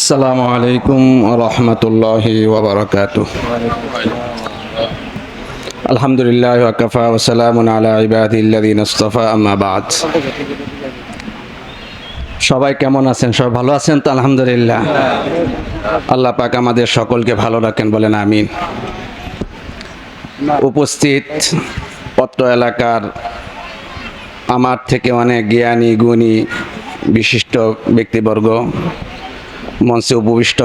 আসসালামু আলাইকুম ওয়া রাহমাতুল্লাহি ওয়া বারাকাতুহু। আলহামদুলিল্লাহি ওয়া কাফা ওয়া সালামুন আলা ইবাদিল্লাযিনা ইসতাফা, আম্মা বা'দ। সবাই কেমন আছেন? সবাই ভালো আছেন তো? আলহামদুলিল্লাহ। আল্লাহ পাক আমাদের সকলকে ভালো রাখেন, বলেন আমিন। উপস্থিত অত্র এলাকার আমার থেকে অনেক জ্ঞানী গুণী বিশিষ্ট ব্যক্তিবর্গ, মঞ্চে উপবিষ্ট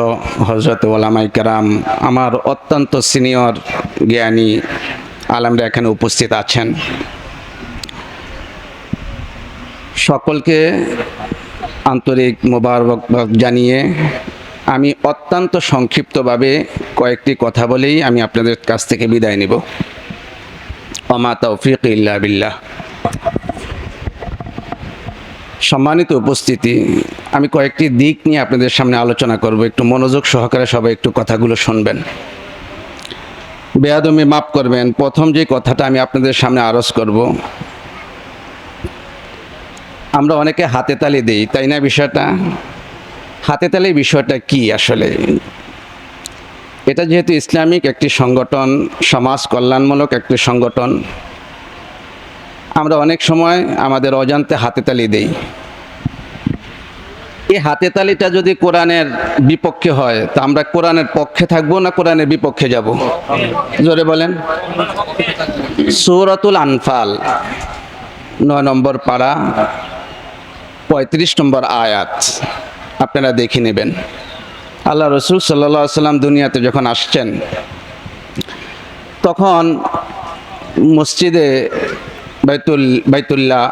হযরত ওলামায়ে কেরাম, আমার অত্যন্ত সিনিয়র জ্ঞানী আলেমরা এখানে উপস্থিত আছেন, সকলকে আন্তরিক মোবারকবাদ জানিয়ে আমি অত্যন্ত সংক্ষিপ্তভাবে কয়েকটি কথা বলেই আমি আপনাদের কাছ থেকে বিদায় নিব। ওমা তাওফীক ইল্লা বিল্লাহ। সম্মানিত উপস্থিতি, আমি কয়েকটি দিক নিয়ে আপনাদের সামনে আলোচনা করব। একটু মনোযোগ সহকারে সবাই একটু কথাগুলো শুনবেন, বেয়াদবি মাফ করবেন। প্রথম যে কথাটা আমি আপনাদের সামনে আরজ করব, আমরা অনেকে হাতে তালি দেই, তাই না? বিষয়টা হাতে তালি বিষয়টা কি আসলে? এটা যেহেতু ইসলামিক একটি সংগঠন, সমাজ কল্যাণমূলক একটি সংগঠন, আমরা অনেক সময় আমাদের অজান্তে হাতে তালি দেই। এই হাতে তালিটা যদি কোরআনের বিপক্ষে হয়, তা আমরা কোরআনের পক্ষে থাকবো না কোরআনের বিপক্ষে যাব? জোরে বলেন। সূরাতুল আনফাল 9 নম্বর পারা 35 নম্বর আয়াত আপনারা দেখে নেবেন। আল্লাহ রসুল সাল্লাল্লাহু আলাইহি সাল্লাম দুনিয়াতে যখন আসছেন, তখন মসজিদে বাইতুল্লাহ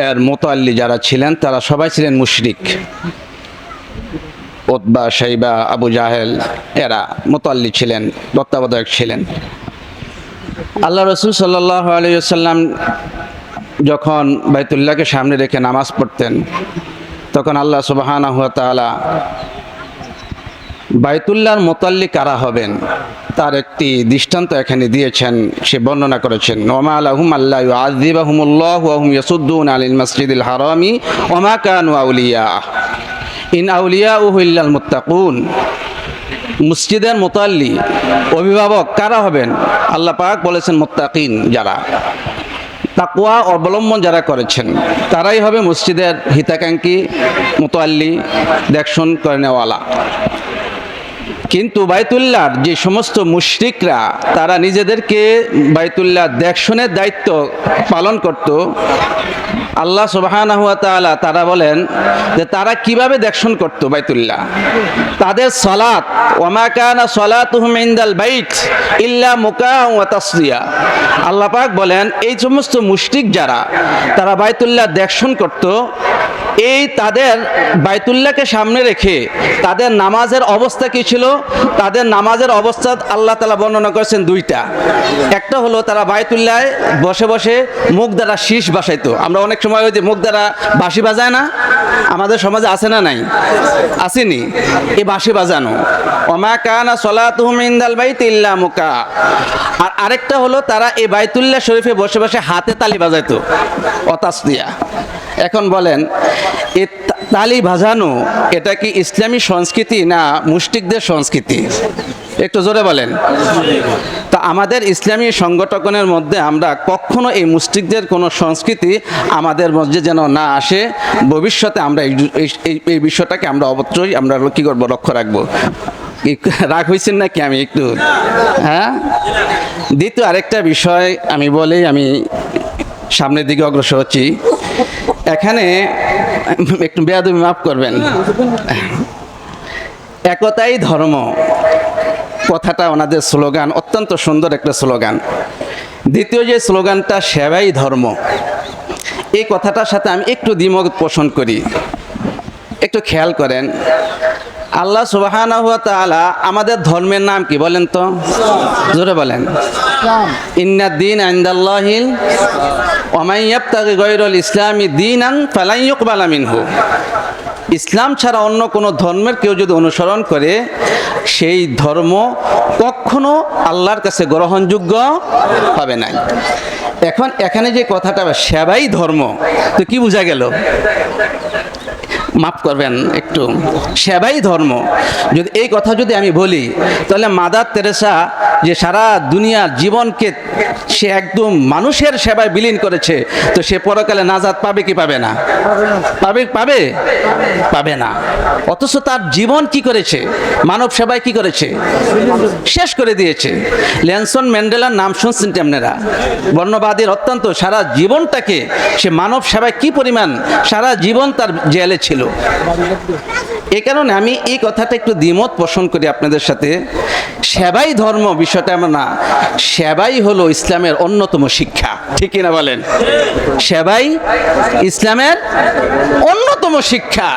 এর মুতাল্লি যারা ছিলেন, তারা সবাই ছিলেন মুশরিক। উতবা, শাইবা, আবু জাহেল এরা মুতাল্লি ছিলেন, তত্ত্বাবধায়ক ছিলেন। আল্লাহ রসুল সাল্লাল্লাহু আলাইহি ওয়াসাল্লাম যখন বাইতুল্লাহকে সামনে রেখে নামাজ পড়তেন, তখন আল্লাহ সুবহানাহু ওয়া তাআলা বাইতুল্লাহর মুতাল্লি কারা হবেন তার একটি দৃষ্টান্ত এখানে দিয়েছেন, সে বর্ণনা করেছেন। ওমা লাহুম আল্লা ইউআযিবাহুমুল্লাহু ওয়া হুম ইয়াসুদ্দুনা আনিল মাসজিদিল হারামি ওয়া মা কানু আউলিয়া ইন আউলিয়াউহু ইল্লাল মুত্তাকুন। মসজিদের মুতাল্লি, অভিভাবক কারা হবেন? আল্লাহ পাক বলেছেন মুত্তাকিন, যারা তাকওয়া অবলম্বন যারা করেছেন তারাই হবে মসজিদের হিতাকাঙ্ক্ষী, মুতাল্লি, দেখশন করে নেওয়ালা। কিন্তু বাইতুল্লাহর যে সমস্ত মুশরিকরা তারা নিজেদেরকে বাইতুল্লাহ দেখশনের দায়িত্ব পালন করত, আল্লাহ সুবহানাহু ওয়া তাআলা তারা বলেন যে তারা কিভাবে দেখশন করত বাইতুল্লাহ। তাদের সালাত, ওয়া মা কানা সালাতুহুম ইনদাল বাইত ইল্লা মুকাআ ওয়া তাসদিয়া। আল্লাহ পাক বলেন এই সমস্ত মুশরিক যারা তারা বাইতুল্লাহ দেখশন করত, এই তাদের বাইতুল্লাহকে সামনে রেখে তাদের নামাজের অবস্থা কি ছিল? তাদের নামাজের অবস্থা আল্লাহ তাআলা বর্ণনা করেছেন দুইটা। একটা হলো তারা বাইতুল্লাহে বসে বসে মুখ দ্বারা শীষ বাসাইতো। আমরা অনেক সময় ওই যে মুখ দ্বারা বাঁশি বাজায় না, আমাদের সমাজে আছে না নাই? আসেনি এই বাঁশি বাজানো। ওমা কানা সালাতুহুম ইনদাল বাইতি ইল্লা মুকা। আর আরেকটা হলো তারা এই বাইতুল্লাহ শরীফে বসে বসে হাতে তালি বাজাইতো, অতাসদিয়া। এখন বলেন, এই তালি বাজানো এটা কি ইসলামী সংস্কৃতি না মুশরিকদের সংস্কৃতি? একটু জোরে বলেন। তা আমাদের ইসলামী সংগঠনের মধ্যে আমরা কখনো এই মুশরিকদের কোনো সংস্কৃতি আমাদের মধ্যে যেন না আসে। ভবিষ্যতে আমরা এই বিষয়টাকে আমরা অবশ্যই আমরা কী করবো, লক্ষ্য রাখবো। রাগ হয়েছেন নাকি? আমি একটু দ্বিতীয় আরেকটা বিষয় আমি বলেই আমি সামনের দিকে অগ্রসর হচ্ছি। এখানে একটু বেয়াদবি মাফ করবেন। একতাই ধর্ম কথাটা ওনাদের স্লোগান, অত্যন্ত সুন্দর একটা স্লোগান। দ্বিতীয় যে স্লোগানটা সেবাই ধর্ম, এই কথাটার সাথে আমি একটু দ্বিমত পোষণ করি। একটু খেয়াল করেন, আল্লাহ সুবহানাহু ওয়া তাআলা আমাদের ধর্মের নাম কি বলেন তো? জোরে বলেন। ইন্নাদ দীন ইনদাল্লাহিল ওয়া মান ইয়াবতাগি গায়রাল ইসলামি দীনান ফালান ইউকবালা মিনহু। ইসলাম ছাড়া অন্য কোনো ধর্মের কেউ যদি অনুসরণ করে, সেই ধর্ম কখনো আল্লাহর কাছে গ্রহণযোগ্য হবে না। এখন এখানে যে কথাটা সেবাই ধর্ম, তো কি বোঝা গেল? মাফ করবেন একটু, সেবাই ধর্ম। যদি এই কথা যদি আমি বলি, তাহলে মাদার তেরেসা যে সারা দুনিয়ার জীবনকে সে একদম মানুষের সেবায় বিলীন করেছে, তো সে পরকালে নাজাত পাবে কি পাবে না? পাবে না। অথচ তার জীবন কি করেছে? মানব সেবায় কি করেছে? শেষ করে দিয়েছে। নেলসন ম্যান্ডেলার নাম শুনছেন আপনারা? বর্ণবাদীর অত্যন্ত সারা জীবনটাকে সে মানব সেবায় কি পরিমাণ সারা জীবন তার জেলে ছিল। এই কারণে আমি এই কথাটা একটু দ্বিমত পোষণ করি আপনাদের সাথে। সেবাই ধর্ম বিষয়টা এমন না, সেবাই হলো ইসলামের অন্যতম শিক্ষা। ঠিক কিনা বলেন? সেবাই ইসলামের অন্যতম শিক্ষা।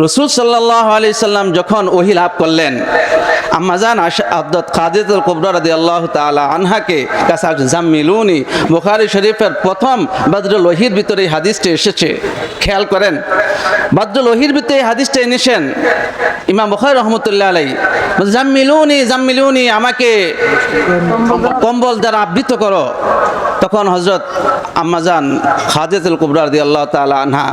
রাসূল সাল্লাল্লাহু আলাইহি সাল্লাম যখন ওহী লাভ করলেন, আম্মাজান হযরত খাদিজাতুল কুবরা রাদিয়াল্লাহু তাআলা আনহাকে কাছে জাম্মিলুনি, বুখারী শরীফের প্রথম বদরুল ওহীর ভিতরে এই হাদিসটি এসেছে। খেয়াল করেন, বদরুল ওহীর ভিতরে এই হাদিসটা এনেছেন ইমাম বুখারী রাহমাতুল্লাহ আলাইহি, জাম্মিলুনি, আমাকে কম্বল দ্বারা আবৃত করো। তখন হযরত আম্মাজান খাদিজাতুল কুবরা রাদিয়াল্লাহু তাআলা আনহা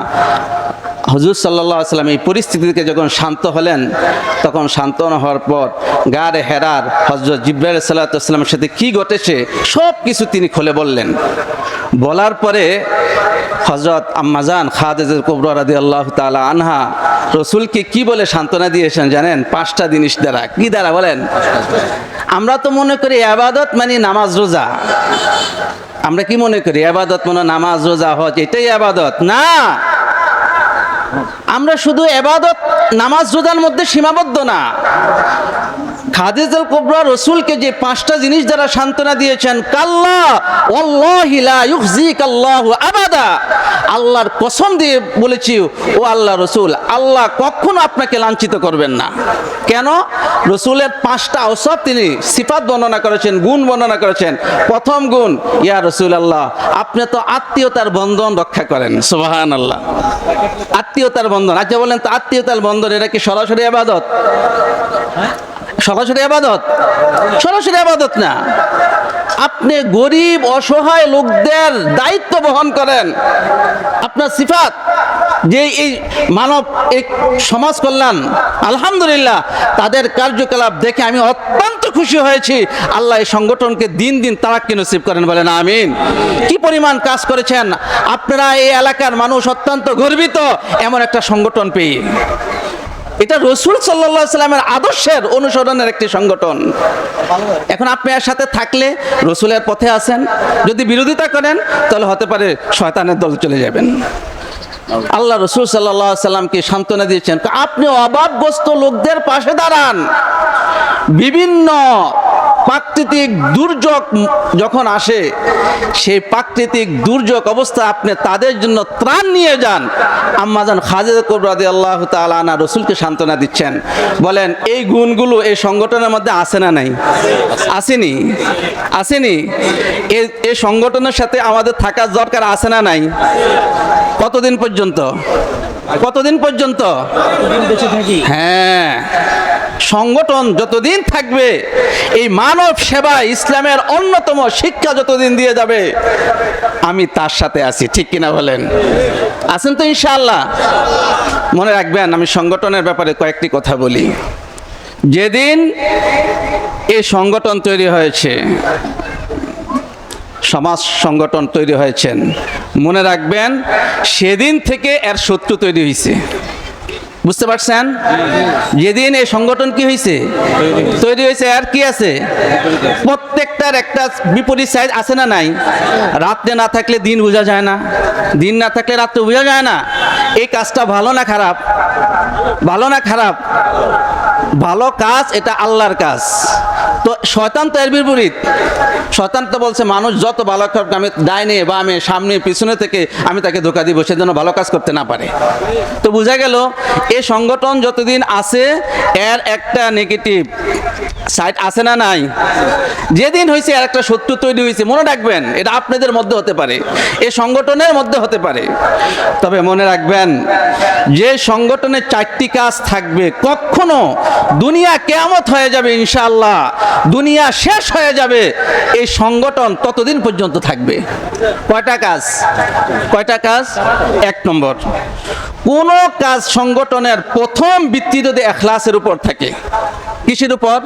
হুজুর সাল্লাল্লাহু আলাইহি ওয়াসাল্লাম এই পরিস্থিতি থেকে যখন শান্ত হলেন, তখন শান্তনা হওয়ার পর গারে হেরার হযরত জিবরাইল সাল্লাল্লাহু আলাইহি ওয়াসাল্লামের সাথে কি ঘটেছে সব কিছু তিনি খুলে বললেন। বলার পরে হযরত আম্মাজান খাদিজাতুল কুবরা রাদিয়াল্লাহু তাআলা আনহা রাসূলকে কি বলে সান্ত্বনা দিয়েছেন জানেন? 5টা জিনিস দ্বারা। কি দ্বারা বলেন? আমরা তো মনে করি ইবাদত মানে নামাজ রোজা। আমরা কি মনে করি? ইবাদত মানে নামাজ রোজা হজ, এটাই ইবাদত না। আমরা শুধু ইবাদত নামাজ রোজার মধ্যে সীমাবদ্ধ না। খাদিজাতুল কুবরা রাসূলকে যে 5টা জিনিস দ্বারা সান্ত্বনা দিয়েছেন, কাল্লা ওয়াল্লাহি লা ইউখজিকাল্লাহু আবাদা, আল্লাহর কসম দিয়ে বলেছি ও আল্লাহ রাসূল, আল্লাহ কখনো আপনাকে লাঞ্ছিত করবেন না। কেন? রাসূলের 5টা অওসাফ তিনি সিফাত বর্ণনা করেছেন, গুণ বর্ণনা করেছেন। প্রথম গুণ, ইয়া রাসূলুল্লাহ, আপনি তো আত্মীয়তার বন্ধন রক্ষা করেন। সুবহানাল্লাহ। আত্মীয়তার বন্ধন, আচ্ছা বলেন তো আত্মীয়তার বন্ধন এটা কি সরাসরি ইবাদত? সরাসরি ইবাদত? সরাসরি ইবাদত না। আপনি গরিব অসহায় লোকদের দায়িত্ব বহন করেন, আপনার সিফাত যে এই মানব এই সমাজ কল্যাণ, আলহামদুলিল্লাহ তাদের কার্যকলাপ দেখে আমি অত্যন্ত খুশি হয়েছি। আল্লাহ এই সংগঠনকে দিন দিন তারাক্কি নসিব করেন, বলেন আমিন। কি পরিমাণ কাজ করেছেন আপনারা, এই এলাকার মানুষ অত্যন্ত গর্বিত এমন একটা সংগঠন পেয়ে। এটা রাসূল সাল্লাল্লাহু আলাইহি সাল্লামের আদর্শের অনুসরণের একটি সংগঠন। এখন আপনি এর সাথে থাকলে রাসূলের পথে আছেন, যদি বিরোধিতা করেন তাহলে হতে পারে শয়তানের দলে চলে যাবেন। আল্লাহ রাসূল সাল্লাল্লাহু আলাইহি সাল্লামকে সান্ত্বনা দিয়েছেন, আপনি অভাবগ্রস্ত লোকদের পাশে দাঁড়ান। বিভিন্ন প্রাকৃতিক দুর্যোগ যখন আসে, সেই প্রাকৃতিক দুর্যোগ অবস্থা আপনি তাদের জন্য ত্রাণ নিয়ে যান। আম্মাজান খাদিজা কুবরা রাদিয়াল্লাহু তাআলা আনহা রাসূলকে সান্ত্বনা দিচ্ছেন, বলেন এই গুণগুলো এই সংগঠনের মধ্যে আছে না নাই? আসেনি? আসেনি? এই সংগঠনের সাথে আমাদের থাকার দরকার আছে না নাই? কতদিন পর্যন্ত? কতদিন পর্যন্ত? হ্যাঁ, সংগঠন যতদিন থাকবে, এই মানব সেবা ইসলামের অন্যতম শিক্ষা যতদিন দিয়ে যাবে, আমি তার সাথে আছি। ঠিক কিনা বলেন? আছেন তো ইনশাআল্লাহ? মনে রাখবেন, আমি সংগঠনের ব্যাপারে কয়েকটি কথা বলি। যেদিন এই সংগঠন তৈরি হয়েছে, সমাজ সংগঠন তৈরি হয়েছেন, মনে রাখবেন সেদিন থেকে এর শত্রু তৈরি হয়েছে। বুঝতে পারছেন? যেদিন এই সংগঠন কি হয়েছে, তৈরি হয়েছে, আর কি আছে? প্রত্যেকটার একটা বিপরীত সাইড আছে না নাই? রাত্রে না থাকলে দিন বোঝা যায় না, দিন না থাকলে রাত্রে বোঝা যায় না। এই কাজটা ভালো না খারাপ? ভালো না খারাপ? ভালো কাজ, এটা আল্লাহর কাজ। তো শয়তান তো এর বিপরীত। শয়তান তো বলছে মানুষ যত ভালো কাজ, আমি ডাইনে বামে সামনে পিছনে থেকে আমি তাকে ধোঁকা দিব, সেজন্য ভালো কাজ করতে না পারে। তো বোঝা গেল এই সংগঠন যতদিন আছে এর একটা নেগেটিভ সাইট আছে না নাই? যেদিন হয়েছে আর একটা শত্রু তৈরি হয়েছে, মনে রাখবেন এটা আপনাদের মধ্যে হতে পারে, এই সংগঠনের মধ্যে হতে পারে। তবে মনে রাখবেন যে সংগঠনে 4টি কাজ থাকবে, কখনো দুনিয়া কিয়ামত হয়ে যাবে ইনশাআল্লাহ, দুনিয়া শেষ হয়ে যাবে, এই সংগঠন ততদিন পর্যন্ত থাকবে। কয়টা কাজ? কয়টা কাজ? 1 নম্বর, কোন কাজ সংগঠনের প্রথম ভিত্তি যদি ইখলাসের উপর থাকে। কিসের উপর?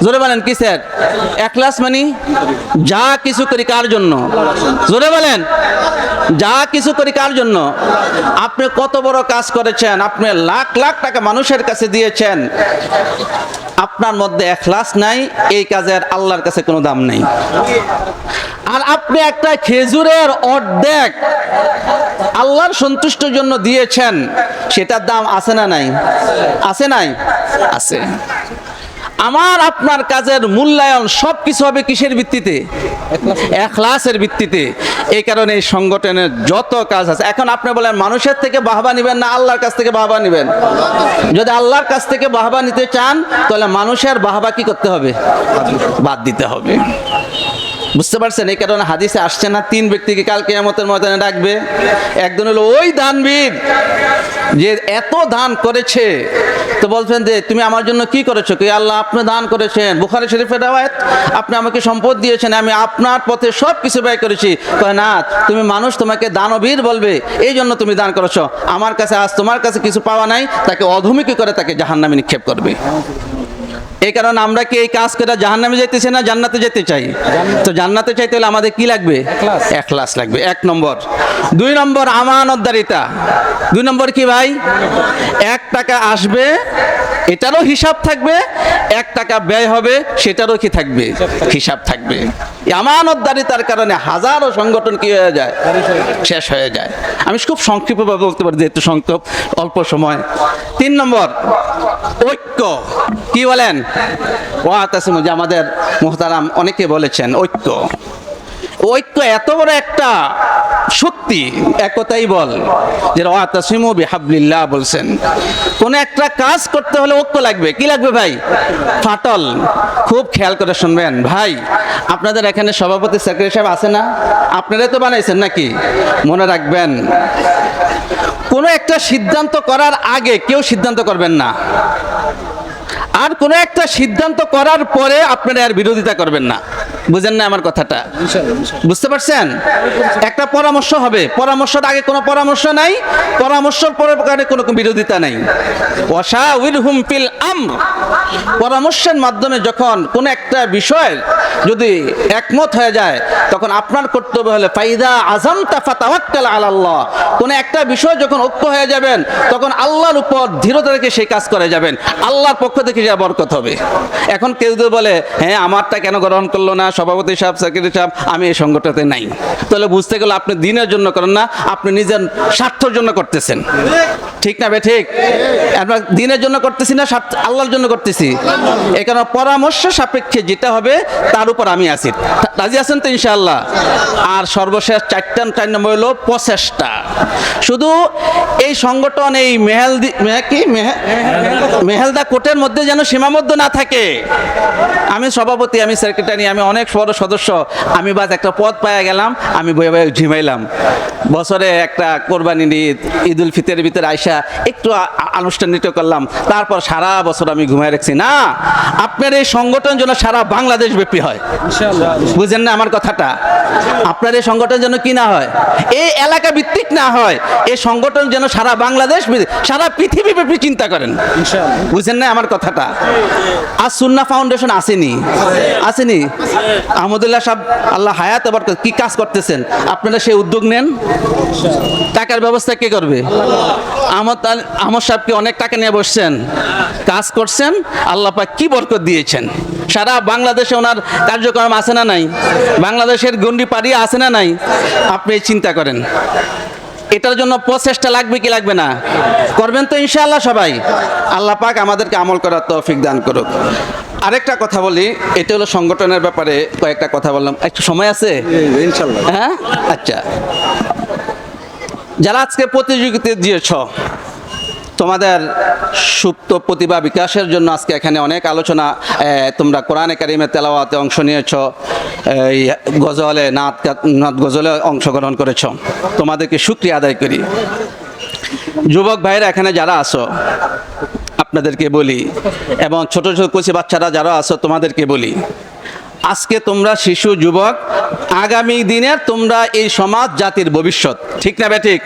জোরে বলেন কিসের? ইখলাস মানে যা কিছু করি কার জন্য? জোরে বলেন, যা কিছু করি কার জন্য? আপনি কত বড় কাজ করেছেন, আপনি লাখ লাখ টাকা মানুষের কাছে দিয়েছেন, আপনার মধ্যে ইখলাস নাই, এই কাজের আল্লাহর কাছে কোনো দাম নেই। আর আপনি একটা খেজুরের অর্ধেক আল্লাহর সন্তুষ্টির জন্য দিয়েছেন, সেটার দাম আছে না নাই? আছে নাই? আছে। আমার আপনার কাজের মূল্যায়ন সবকিছু হবে কিসের ভিত্তিতে? ইখলাসের ভিত্তিতে। এই কারণে এই সংগঠনের যত কাজ আছে, এখন আপনি বলেন মানুষের থেকে বাহবা নেবেন না আল্লাহর কাছ থেকে বাহবা নেবেন? যদি আল্লাহর কাছ থেকে বাহবা নিতে চান তাহলে মানুষের বাহবা কি করতে হবে? বাদ দিতে হবে। বুঝতে পারছেন? এই কারণে হাদিসে আসছে না 3 ব্যক্তিকে কাল কিয়ামতের ময়দানে ডাকবে। একজন হলো ওই দানবীর যে এত দান করেছে, তো বলছেন যে তুমি আমার জন্য কি করেছো? কি আল্লাহ আপনি দান করেছেন, বুখারী শরীফের রাওয়ায়াত, আপনি আমাকে সম্পদ দিয়েছেন, আমি আপনার পথে সব কিছু ব্যয় করেছি। কয় না, তুমি মানুষ তোমাকে দানবীর বলবে, এই জন্য তুমি দান করেছো, আমার কাছে আজ তোমার কাছে কিছু পাওয়া নাই, তাকে অধমুখী করে তাকে জাহান্নামে নিক্ষেপ করবে। এই কারণে আমরা কি এই কাজ করে জাহান্নামে যেতেছি না জান্নাতে যেতে চাই? তো জান্নাতে চাইতে হলে আমাদের কি লাগবে? ইখলাস লাগবে, 1 নম্বর। 2 নম্বর আমানতদারিতা। 2 নম্বর কি ভাই? 1 টাকা আসবে এটারও হিসাব থাকবে, 1 টাকা ব্যয় হবে সেটারও কি থাকবে? হিসাব থাকবে। এই আমানতদারিতার কারণে হাজারো সংগঠন কি হয়ে যায়? শেষ হয়ে যায়। আমি খুব সংক্ষিপ্তভাবে বলতে পারি, যেহেতু সংক্ষেপ অল্প সময়। 3 নম্বর ঐক্য। কি বলেন? ওয়াতাসিমু, যে আমাদের মুহতারাম অনেকে বলেছেন ঐক্য। ঐক্য এত বড় একটা শক্তি, একতাই বল, যে ওয়াতাসিমু বিহাবলিল্লাহ বলছেন। কোন একটা কাজ করতে হলে ঐক্য লাগবে। কি লাগবে ভাই? ফাটল। খুব খেয়াল করে শুনবেন ভাই, আপনাদের এখানে সভাপতি সেক্রেটারি সাহেব আছে না? আপনারা তো বানাইছেন নাকি? মনে রাখবেন, কোনো একটা সিদ্ধান্ত করার আগে কেউ সিদ্ধান্ত করবেন না, আর কোনো একটা সিদ্ধান্ত করার পরে আপনারা আর বিরোধিতা করবেন না। বুঝেন না আমার কথাটা? বুঝতে পারছেন? একটা পরামর্শ হবে, পরামর্শের আগে কোনো পরামর্শ নাই, পরামর্শের পরে কোনো বিরোধিতা নাই। ওয়াশাউইরহুম ফিল আমর, পরামর্শের মাধ্যমে যখন কোনো একটা বিষয় যদি একমত হয়ে যায়, তখন আপনার কর্তব্য হলে ফাইদা আযামতা ফাতাওয়াক্কাল আলাল্লাহ। কোনো একটা বিষয় যখন ঐক্য হয়ে যাবেন, তখন আল্লাহর উপর দৃঢ়তা রেখে সেই কাজ করে যাবেন, আল্লাহর পক্ষ থেকে যা বরকত হবে। এখন কেউ যদি বলে হ্যাঁ আমারটা কেন গ্রহণ করলো না সভাপতি সাহেব, সেক্রেটারি সাহেব, আমি এই সংগঠনে নাই, তাহলে বুঝতে গেলে আপনি দিনের জন্য করেন না, আপনি নিজের স্বার্থের জন্য করতেছেন। ঠিক না বে? ঠিক। আমরা দিনের জন্য করতেছি না, আল্লাহর জন্য করতেছি। এখানে পরামর্শ সাপেক্ষে যেটা হবে তার উপর আমি আছি। রাজি আছেন তো ইনশাআল্লাহ? আর সর্বশেষ 4 নম্বর হলো প্রচেষ্টা। শুধু এই সংগঠন এই মেহেলদা কোটের মধ্যে যেন সীমাবদ্ধ না থাকে। আমি সভাপতি, আমি সেক্রেটারি, আমি অনেক বড় সদস্য, আমি বাস একটা পদ পাওয়া গেলাম, আমি বয়ে বয়ে ঝিমাইলাম। বছরে একটা কোরবানি ঈদ, ঈদুল ফিতরের ভিতরে আইসা একটু আনুষ্ঠানিক করলাম, তারপর সারা বছর আমি ঘুমায় রাখছি না। আপনার এই সংগঠন যেন সারা বাংলাদেশ ব্যাপী হয়। বুঝেন না আমার কথাটা? আপনার এই সংগঠন যেন কি না হয়, এই এলাকা ভিত্তিক না হয়, এই সংগঠন যেন সারা বাংলাদেশ, সারা পৃথিবী ব্যাপী চিন্তা করেন। বুঝেন না আমার কথাটা? আর সুন্নাহ ফাউন্ডেশন আসেনি? আসেনি? আহমদুল্লাহ সাহেব আল্লাহ হায়াত আবার কি কাজ করতেছেন, আপনারা সেই উদ্যোগ নেন। টাকার ব্যবস্থা কে করবে? আহমদ সাহেবকে অনেক টাকা নিয়ে বসছেন, কাজ করছেন, আল্লাহ পাক কি বরকত দিয়েছেন। সারা বাংলাদেশে ওনার কার্যক্রম আছে না নাই? বাংলাদেশের গন্ডি পাড়িয়ে আছে না নাই? আপনি চিন্তা করেন। এটার জন্য প্রচেষ্টা লাগবে কি লাগবে না? করবেন তো ইনশাআল্লাহ সবাই? আল্লাহ পাক আমাদেরকে আমল করার তৌফিক দান করুক। আরেকটা কথা বলি, এটা হলো সংগঠনের ব্যাপারে কয়েকটা কথা বললাম। একটু সময় আছে ইনশাআল্লাহ? হ্যাঁ, আচ্ছা। যারা আজকে প্রতিযোগিতা দিয়েছ, তোমাদের সুপ্ত প্রতিভা বিকাশের জন্য আজকে এখানে অনেক আলোচনা, তোমরা কোরআনে কারিমে তেলাওয়াতে অংশ নিয়েছ, এই গজলে নাত গজলে অংশগ্রহণ করেছ, তোমাদেরকে শুকরিয়া আদায় করি। যুবক ভাইরা এখানে যারা আছো আপনাদেরকে বলি, এবং ছোট ছোট কচি বাচ্চারা যারা আছো তোমাদেরকে বলি, আজকে তোমরা শিশু যুবক, আগামী দিনের তোমরা এই সমাজ জাতির ভবিষ্যৎ, ঠিক না বেঠিক?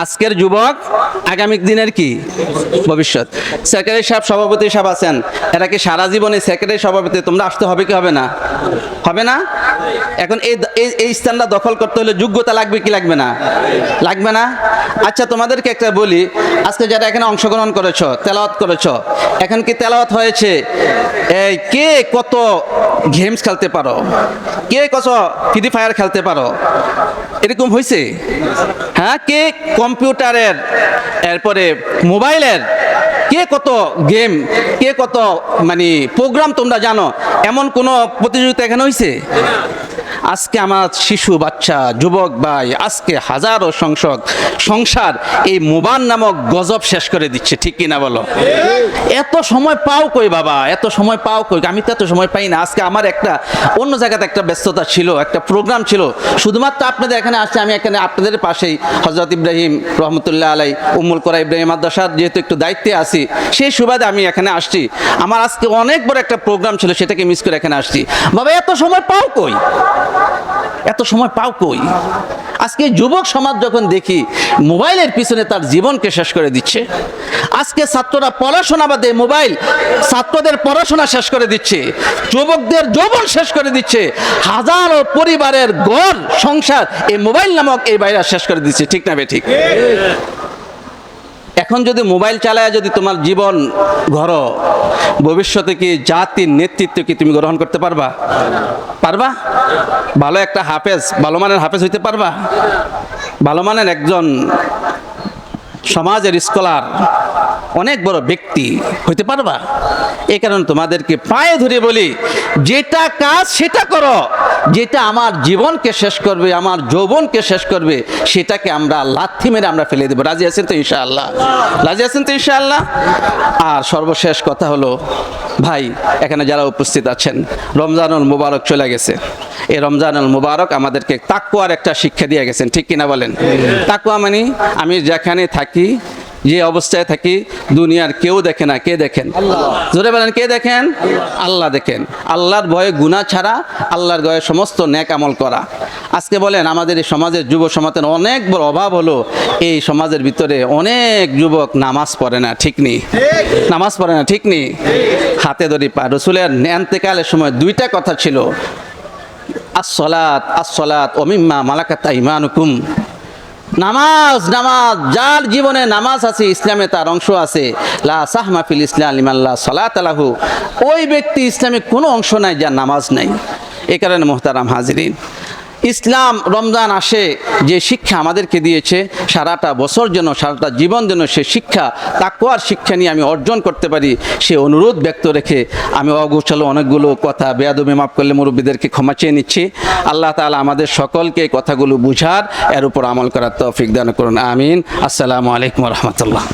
আজকের যুবক আগামী দিনের কি ভবিষ্যৎ। সেক্রেটারি সাহেব, সভাপতি সাহেব আছেন, এরা কি সারা জীবনে সেক্রেটারি সভাপতি তোমরা আসতে হবে কি হবে না? হবে না? এখন এই স্থানটা দখল করতে হলে যোগ্যতা লাগবে কি লাগবে না? লাগবে না? আচ্ছা তোমাদেরকে একটা বলি, আজকে যারা এখানে অংশগ্রহণ করেছো, তেলাওয়াত করেছো, এখন কি তেলাওয়াত হয়েছে? এই কে কত গেমস খেলতে পারো, কে কত ফ্রি ফায়ার খেলতে পারো, এরকম হয়েছে? হ্যাঁ, কে কম্পিউটারের, এরপরে মোবাইলের কে কত গেম, কে কত মানে প্রোগ্রাম তোমরা জানো, এমন কোনো প্রতিযোগিতা এখানে হয়েছে? আজকে আমার শিশু বাচ্চা যুবক ভাই আজকে হাজারো সংসার এই মোবাইল নামক গজব শেষ করে দিচ্ছে, ঠিক কিনা বলো? এত সময় পাও কই বাবা, এত সময় পাও কই? আমি তো এত সময় পাই না। আজকে আমার একটা অন্য জায়গাতে একটা ব্যস্ততা ছিল, একটা প্রোগ্রাম ছিল, শুধুমাত্র আপনাদের এখানে আসছে। আমি এখানে আপনাদের পাশেই হযরত ইব্রাহিম রহমতুল্লাহ আলাই উম্মুল কোরা ইব্রাহিম মাদ্রাসার যেহেতু একটু দায়িত্বে আছি, সেই সুবাদে আমি এখানে আসছি। আমার আজকে অনেক বড় একটা প্রোগ্রাম ছিল, সেটাকে মিস করে এখানে আসছি। বাবা এত সময় পাও কই, এত সময় পাও কই? আজকে যুবক সমাজ যখন দেখি মোবাইলের পিছনে তার জীবনকে শেষ করে দিচ্ছে। আজকে ছাত্ররা পড়াশোনা বাদে মোবাইল ছাত্রদের পড়াশোনা শেষ করে দিচ্ছে, যুবকদের যৌবন শেষ করে দিচ্ছে, হাজারো পরিবারের ঘর সংসার এই মোবাইল নামক এই ভাইরাস শেষ করে দিচ্ছে, ঠিক না বেঠিক? এখন যদি মোবাইল চালায় যদি তোমার জীবন গড়ো, ভবিষ্যতে কি জাতির নেতৃত্ব কি তুমি গ্রহণ করতে পারবা? পারবা? ভালো একটা হাফেজ, ভালো মানের হাফেজ হইতে পারবা? ভালো মানের একজন সমাজের স্কলার, অনেক বড় ব্যক্তি হইতে পারবা? এই কারণে তোমাদেরকে পায়ে ধরে বলি, যেটা কাজ সেটা করো, যেটা আমার জীবনকে শেষ করবে, আমার যৌবনকে শেষ করবে, সেটাকে আমরা লাথি মেরে আমরা ফেলে দেবো। রাজি আছেন তো ইনশাআল্লাহ? রাজি আছেন তো ইনশাআল্লাহ? আর সর্বশেষ কথা হলো, ভাই এখানে যারা উপস্থিত আছেন, রমজানুল মুবারক চলে গেছে। এই রমজানুল মুবারক আমাদেরকে তাকওয়ার একটা শিক্ষা দিয়ে গেছেন, ঠিক কিনা বলেন? তাকওয়া মানে আমি যেখানে থাকি, যে অবস্থায় থাকি, দুনিয়ার কেউ দেখে না, কে দেখেন? জোরে বলেন, কে দেখেন? আল্লাহ দেখেন। আল্লাহর ভয়ে গুনাহ ছাড়া, আল্লাহর ভয়ে সমস্ত নেক আমল করা। আজকে বলেন আমাদের এই সমাজের যুব সমাজের অনেক বড় অভাব হলো, এই সমাজের ভিতরে অনেক যুবক নামাজ পড়ে না, ঠিক নেই? নামাজ পড়ে না, ঠিক নেই? হাতে ধরি পা। রাসূলের ইন্তেকালের সময় দুইটা কথা ছিল, আসসালাত আসসালাত ওয়া মিম্মা মালাকাত আইমানুকুম। নামাজ, নামাজ, যার জীবনে নামাজ আছে, ইসলামে তার অংশ আছে। লা সাহমা ফিল ইসলাম লিমান লা সালাত লাহু, ওই ব্যক্তি ইসলামে কোনো অংশ নাই যার নামাজ নাই। এই কারণে মুহতারাম হাজিরিন, ইসলাম রমজান আসে যে শিক্ষা আমাদেরকে দিয়েছে, সারাটা বছর যেন, সারাটা জীবন যেন সে শিক্ষা, তাকওয়ার শিক্ষা নিয়ে আমি অর্জন করতে পারি, সে অনুরোধ ব্যক্ত রেখে আমি অগোছালো অনেকগুলো কথা বেয়াদবি মাফ করলে মুরব্বীদেরকে ক্ষমা চেয়ে নিচ্ছি। আল্লাহ তাআলা আমাদের সকলকে কথাগুলো বুঝার, এর উপর আমল করার তৌফিক দান করুন। আমিন। আসসালামু আলাইকুম ওয়া রাহমাতুল্লাহ।